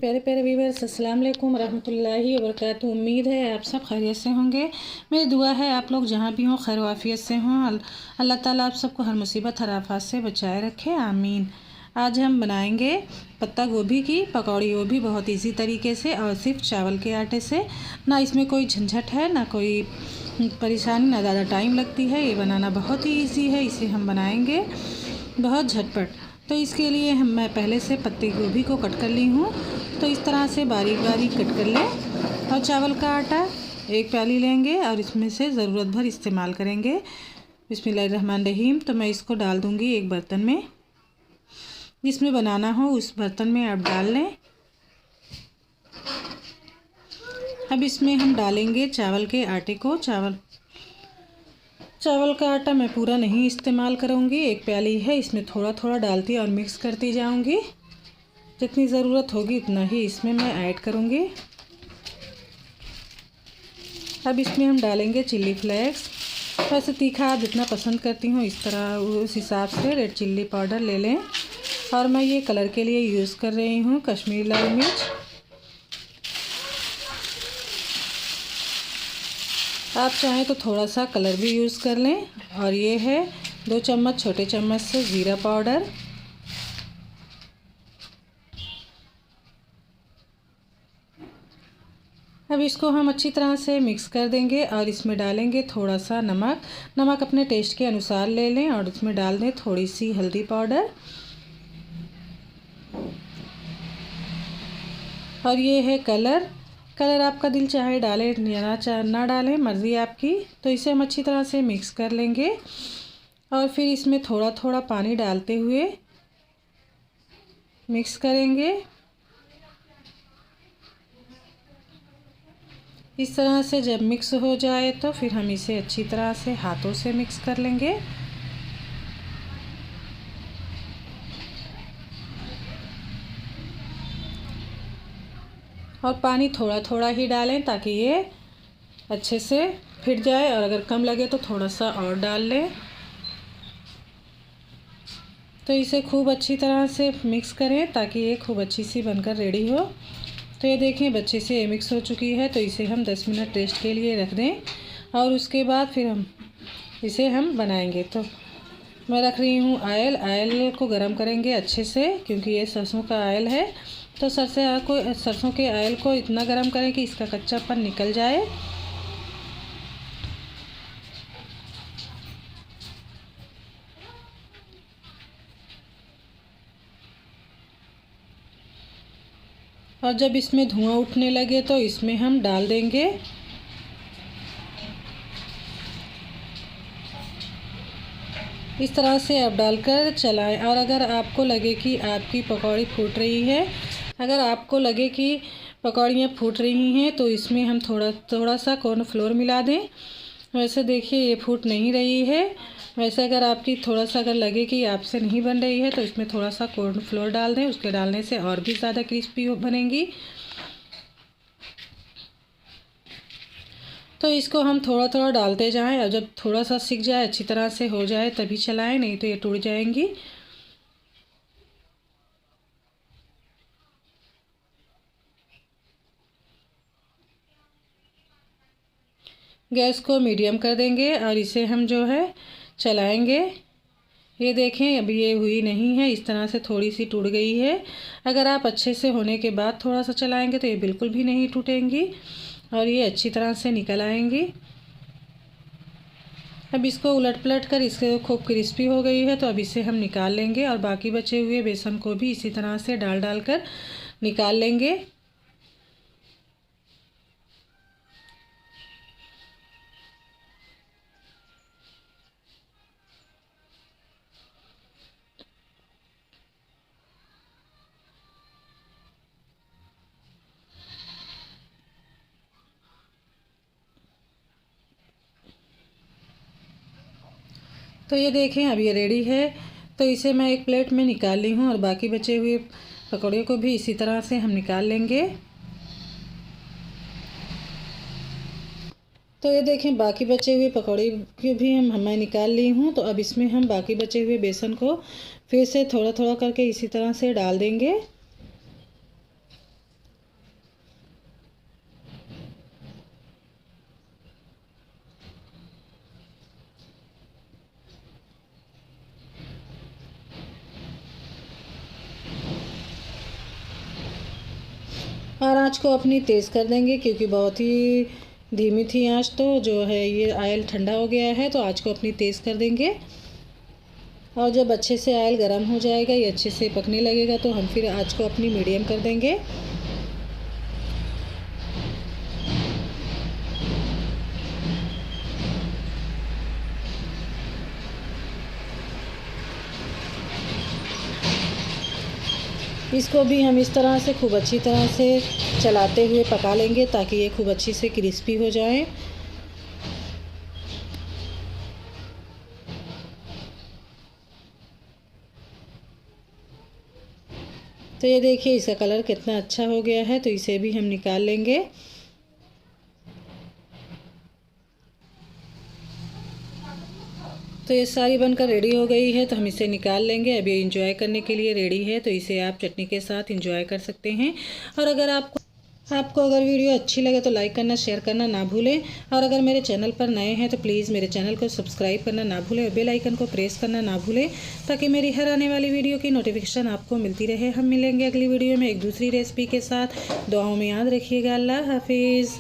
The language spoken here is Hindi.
प्यारे प्यारे व्यूअर्स, अस्सलाम वालेकुम रहमतुल्लाहि व बरकातुहू। उम्मीद है आप सब खैरियत से होंगे। मेरी दुआ है आप लोग जहाँ भी हों खैर वाफियत से हों। अल्लाह ताला आप सबको हर मुसीबत हर आफत से बचाए रखे, आमीन। आज हम बनाएंगे पत्ता गोभी की पकौड़ी, वो भी बहुत इजी तरीके से और सिर्फ चावल के आटे से। ना इसमें कोई झंझट है, ना कोई परेशानी, ना ज़्यादा टाइम लगती है। ये बनाना बहुत ही ईजी है, इसे हम बनाएंगे बहुत झटपट। तो इसके लिए मैं पहले से पत्ते गोभी को कट कर ली हूँ। तो इस तरह से बारीक बारीक कट कर लें। और चावल का आटा एक प्याली लेंगे और इसमें से ज़रूरत भर इस्तेमाल करेंगे। बिस्मिल्लाहिर्रहमानिर्रहीम। तो मैं इसको डाल दूँगी एक बर्तन में, जिसमें बनाना हो उस बर्तन में आप डाल लें। अब इसमें हम डालेंगे चावल के आटे को। चावल का आटा मैं पूरा नहीं इस्तेमाल करूँगी, एक प्याली है, इसमें थोड़ा थोड़ा डालती और मिक्स करती जाऊँगी। जितनी ज़रूरत होगी उतना ही इसमें मैं ऐड करूँगी। अब इसमें हम डालेंगे चिल्ली फ्लेक्स। वैसे तीखा आप जितना पसंद करती हूँ इस तरह उस हिसाब से रेड चिल्ली पाउडर ले लें। और मैं ये कलर के लिए यूज़ कर रही हूँ कश्मीरी लाल मिर्च। आप चाहें तो थोड़ा सा कलर भी यूज़ कर लें। और ये है 2 चम्मच छोटे चम्मच से ज़ीरा पाउडर। अब इसको हम अच्छी तरह से मिक्स कर देंगे और इसमें डालेंगे थोड़ा सा नमक अपने टेस्ट के अनुसार ले लें। और इसमें डाल दें थोड़ी सी हल्दी पाउडर। और ये है कलर आपका दिल चाहे डालें या ना डालें, मर्ज़ी आपकी। तो इसे हम अच्छी तरह से मिक्स कर लेंगे और फिर इसमें थोड़ा थोड़ा पानी डालते हुए मिक्स करेंगे। इस तरह से जब मिक्स हो जाए तो फिर हम इसे अच्छी तरह से हाथों से मिक्स कर लेंगे। और पानी थोड़ा थोड़ा ही डालें ताकि ये अच्छे से फिट जाए। और अगर कम लगे तो थोड़ा सा और डाल लें। तो इसे खूब अच्छी तरह से मिक्स करें ताकि ये खूब अच्छी सी बनकर रेडी हो। तो ये देखें अच्छे से मिक्स हो चुकी है। तो इसे हम 10 मिनट रेस्ट के लिए रख दें और उसके बाद फिर हम इसे बनाएंगे। तो मैं रख रही हूँ ऑयल को गरम करेंगे अच्छे से, क्योंकि ये सरसों का ऑयल है। तो सरसों के ऑयल को इतना गरम करें कि इसका कच्चापन निकल जाए। और जब इसमें धुआं उठने लगे तो इसमें हम डाल देंगे इस तरह से आप डालकर चलाएं। और अगर आपको लगे कि आपकी पकौड़ी फूट रही है, अगर आपको लगे कि पकौड़ियाँ फूट रही हैं, तो इसमें हम थोड़ा सा कॉर्नफ्लोर मिला दें। वैसे देखिए ये फूट नहीं रही है। वैसे अगर आपकी थोड़ा सा अगर लगे कि आपसे नहीं बन रही है तो इसमें थोड़ा सा कॉर्नफ्लोर डाल दें। उसके डालने से और भी ज़्यादा क्रिस्पी बनेंगी। तो इसको हम थोड़ा थोड़ा डालते जाएं और जब थोड़ा सा सिक जाए, अच्छी तरह से हो जाए तभी चलाएं, नहीं तो ये टूट जाएंगी। गैस को मीडियम कर देंगे और इसे हम चलाएंगे। ये देखें अभी ये हुई नहीं है, इस तरह से थोड़ी सी टूट गई है। अगर आप अच्छे से होने के बाद थोड़ा सा चलाएंगे तो ये बिल्कुल भी नहीं टूटेंगी और ये अच्छी तरह से निकल आएंगी। अब इसको उलट पलट कर इसके खूब क्रिस्पी हो गई है। तो अब इसे हम निकाल लेंगे और बाकी बचे हुए बेसन को भी इसी तरह से डाल कर निकाल लेंगे। तो ये देखें अब ये रेडी है। तो इसे मैं एक प्लेट में निकाल ली हूँ और बाकी बचे हुए पकौड़े को भी इसी तरह से हम निकाल लेंगे। तो ये देखें बाकी बचे हुए पकौड़े को भी मैं निकाल ली हूँ। तो अब इसमें हम बाकी बचे हुए बेसन को फिर से थोड़ा थोड़ा करके इसी तरह से डाल देंगे। और आँच को अपनी तेज़ कर देंगे क्योंकि बहुत ही धीमी थी आँच। तो जो है ये ऑयल ठंडा हो गया है तो आँच को अपनी तेज़ कर देंगे। और जब अच्छे से ऑयल गर्म हो जाएगा, ये अच्छे से पकने लगेगा तो हम फिर आँच को अपनी मीडियम कर देंगे। इसको भी हम इस तरह से खूब अच्छी तरह से चलाते हुए पका लेंगे ताकि ये खूब अच्छी से क्रिस्पी हो जाए। तो ये देखिए इसका कलर कितना अच्छा हो गया है, तो इसे भी हम निकाल लेंगे। तो ये सारी बनकर रेडी हो गई है तो हम इसे निकाल लेंगे। अब ये इंजॉय करने के लिए रेडी है, तो इसे आप चटनी के साथ इंजॉय कर सकते हैं। और अगर आपको अगर वीडियो अच्छी लगे तो लाइक करना, शेयर करना ना भूलें। और अगर मेरे चैनल पर नए हैं तो प्लीज़ मेरे चैनल को सब्सक्राइब करना ना भूलें और बेल आइकन को प्रेस करना ना भूलें ताकि मेरी हर आने वाली वीडियो की नोटिफिकेशन आपको मिलती रहे। हम मिलेंगे अगली वीडियो में एक दूसरी रेसिपी के साथ। दुआओं में याद रखिएगा। अल्लाह हाफिज़।